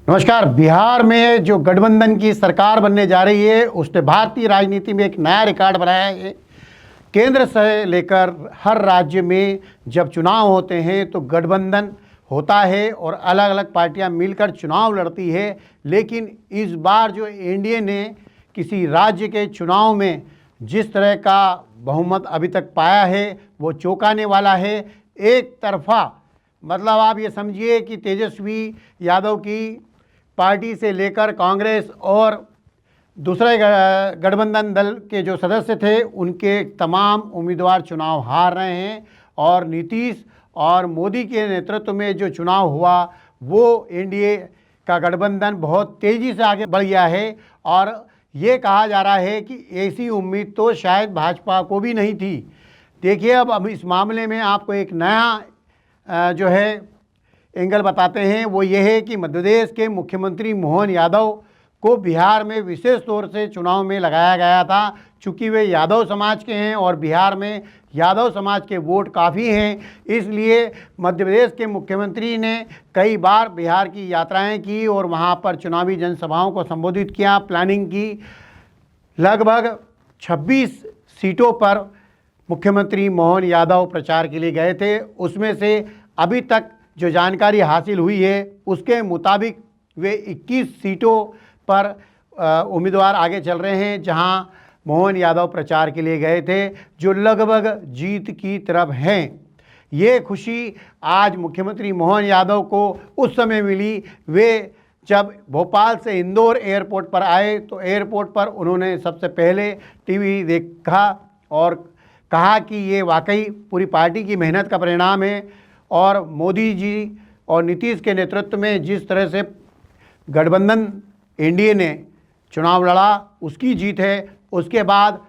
नमस्कार। बिहार में जो गठबंधन की सरकार बनने जा रही है उसने भारतीय राजनीति में एक नया रिकॉर्ड बनाया है। केंद्र से लेकर हर राज्य में जब चुनाव होते हैं तो गठबंधन होता है और अलग अलग पार्टियां मिलकर चुनाव लड़ती है। लेकिन इस बार जो एनडीए ने किसी राज्य के चुनाव में जिस तरह का बहुमत अभी तक पाया है वो चौंकाने वाला है। एक तरफा मतलब आप ये समझिए कि तेजस्वी यादव की पार्टी से लेकर कांग्रेस और दूसरे गठबंधन दल के जो सदस्य थे उनके तमाम उम्मीदवार चुनाव हार रहे हैं और नीतीश और मोदी के नेतृत्व में जो चुनाव हुआ वो एनडीए का गठबंधन बहुत तेज़ी से आगे बढ़ गया है। और ये कहा जा रहा है कि ऐसी उम्मीद तो शायद भाजपा को भी नहीं थी। देखिए अब इस मामले में आपको एक नया जो है एंगल बताते हैं। वो ये है कि मध्य प्रदेश के मुख्यमंत्री मोहन यादव को बिहार में विशेष तौर से चुनाव में लगाया गया था। चूँकि वे यादव समाज के हैं और बिहार में यादव समाज के वोट काफ़ी हैं, इसलिए मध्य प्रदेश के मुख्यमंत्री ने कई बार बिहार की यात्राएं की और वहां पर चुनावी जनसभाओं को संबोधित किया, प्लानिंग की। लगभग 26 सीटों पर मुख्यमंत्री मोहन यादव प्रचार के लिए गए थे। उसमें से अभी तक जो जानकारी हासिल हुई है उसके मुताबिक वे 21 सीटों पर उम्मीदवार आगे चल रहे हैं जहां मोहन यादव प्रचार के लिए गए थे, जो लगभग जीत की तरफ हैं। ये खुशी आज मुख्यमंत्री मोहन यादव को उस समय मिली वे जब भोपाल से इंदौर एयरपोर्ट पर आए तो एयरपोर्ट पर उन्होंने सबसे पहले टीवी देखा और कहा कि ये वाकई पूरी पार्टी की मेहनत का परिणाम है और मोदी जी और नीतीश के नेतृत्व में जिस तरह से गठबंधन एनडीए ने चुनाव लड़ा उसकी जीत है। उसके बाद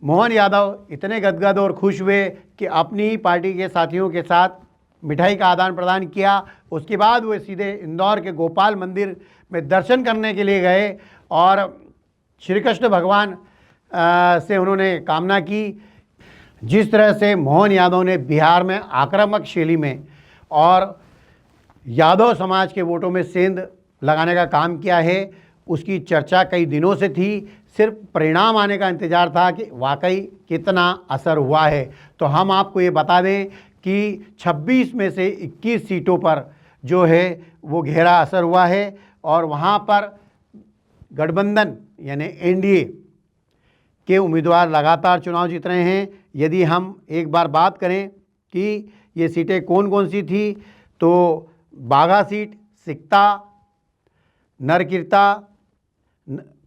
मोहन यादव इतने गदगद और खुश हुए कि अपनी पार्टी के साथियों के साथ मिठाई का आदान प्रदान किया। उसके बाद वे सीधे इंदौर के गोपाल मंदिर में दर्शन करने के लिए गए और श्री कृष्ण भगवान से उन्होंने कामना की। जिस तरह से मोहन यादव ने बिहार में आक्रामक शैली में और यादव समाज के वोटों में सेंध लगाने का काम किया है उसकी चर्चा कई दिनों से थी। सिर्फ परिणाम आने का इंतज़ार था कि वाकई कितना असर हुआ है। तो हम आपको ये बता दें कि 26 में से 21 सीटों पर जो है वो गहरा असर हुआ है और वहाँ पर गठबंधन यानी एनडीए के उम्मीदवार लगातार चुनाव जीत रहे हैं। यदि हम एक बार बात करें कि ये सीटें कौन कौन सी थी तो बाघा सीट, सिकता, नरकिरता,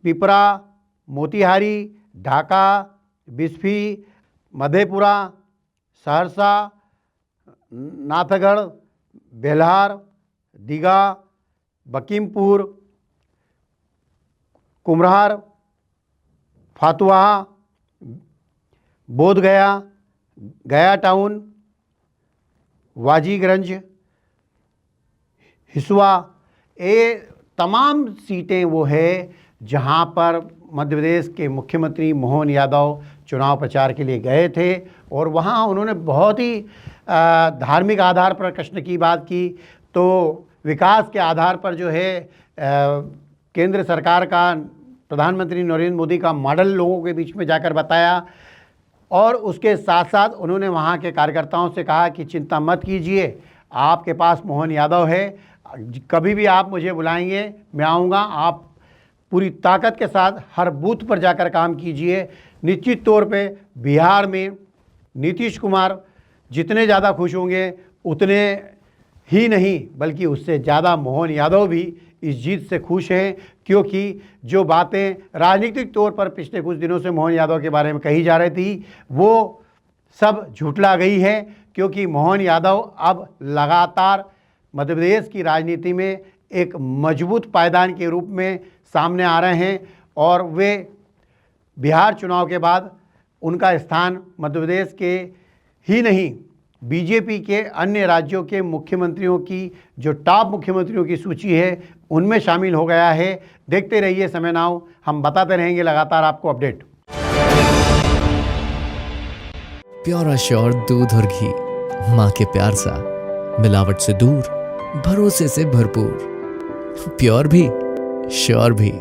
पिपरा, मोतिहारी, ढाका, बिस्फी, मधेपुरा, सहरसा, नाथगढ़, बेल्हार, दीघा, बकीमपुर, कुम्हरार, फातुहा, बोधगया, गया टाउन, वाजीगंज, हिसुआ, ये तमाम सीटें वो है जहां पर मध्य प्रदेश के मुख्यमंत्री मोहन यादव चुनाव प्रचार के लिए गए थे और वहां उन्होंने बहुत ही धार्मिक आधार पर कृष्ण की बात की। तो विकास के आधार पर जो है केंद्र सरकार का प्रधानमंत्री नरेंद्र मोदी का मॉडल लोगों के बीच में जाकर बताया और उसके साथ साथ उन्होंने वहाँ के कार्यकर्ताओं से कहा कि चिंता मत कीजिए, आपके पास मोहन यादव है, कभी भी आप मुझे बुलाएंगे मैं आऊँगा, आप पूरी ताकत के साथ हर बूथ पर जाकर काम कीजिए। निश्चित तौर पे बिहार में नीतीश कुमार जितने ज़्यादा खुश होंगे उतने ही नहीं बल्कि उससे ज़्यादा मोहन यादव भी इस जीत से खुश हैं, क्योंकि जो बातें राजनीतिक तौर पर पिछले कुछ दिनों से मोहन यादव के बारे में कही जा रही थी वो सब झुठला गई है। क्योंकि मोहन यादव अब लगातार मध्य प्रदेश की राजनीति में एक मजबूत पायदान के रूप में सामने आ रहे हैं और वे बिहार चुनाव के बाद उनका स्थान मध्य प्रदेश के ही नहीं बीजेपी के अन्य राज्यों के मुख्यमंत्रियों की जो टॉप मुख्यमंत्रियों की सूची है उनमें शामिल हो गया है। देखते रहिए समय नाउ, हम बताते रहेंगे लगातार आपको अपडेट। प्योर श्योर दूध और घी, माँ के प्यार सा, मिलावट से दूर, भरोसे से भरपूर। प्योर भी, श्योर भी।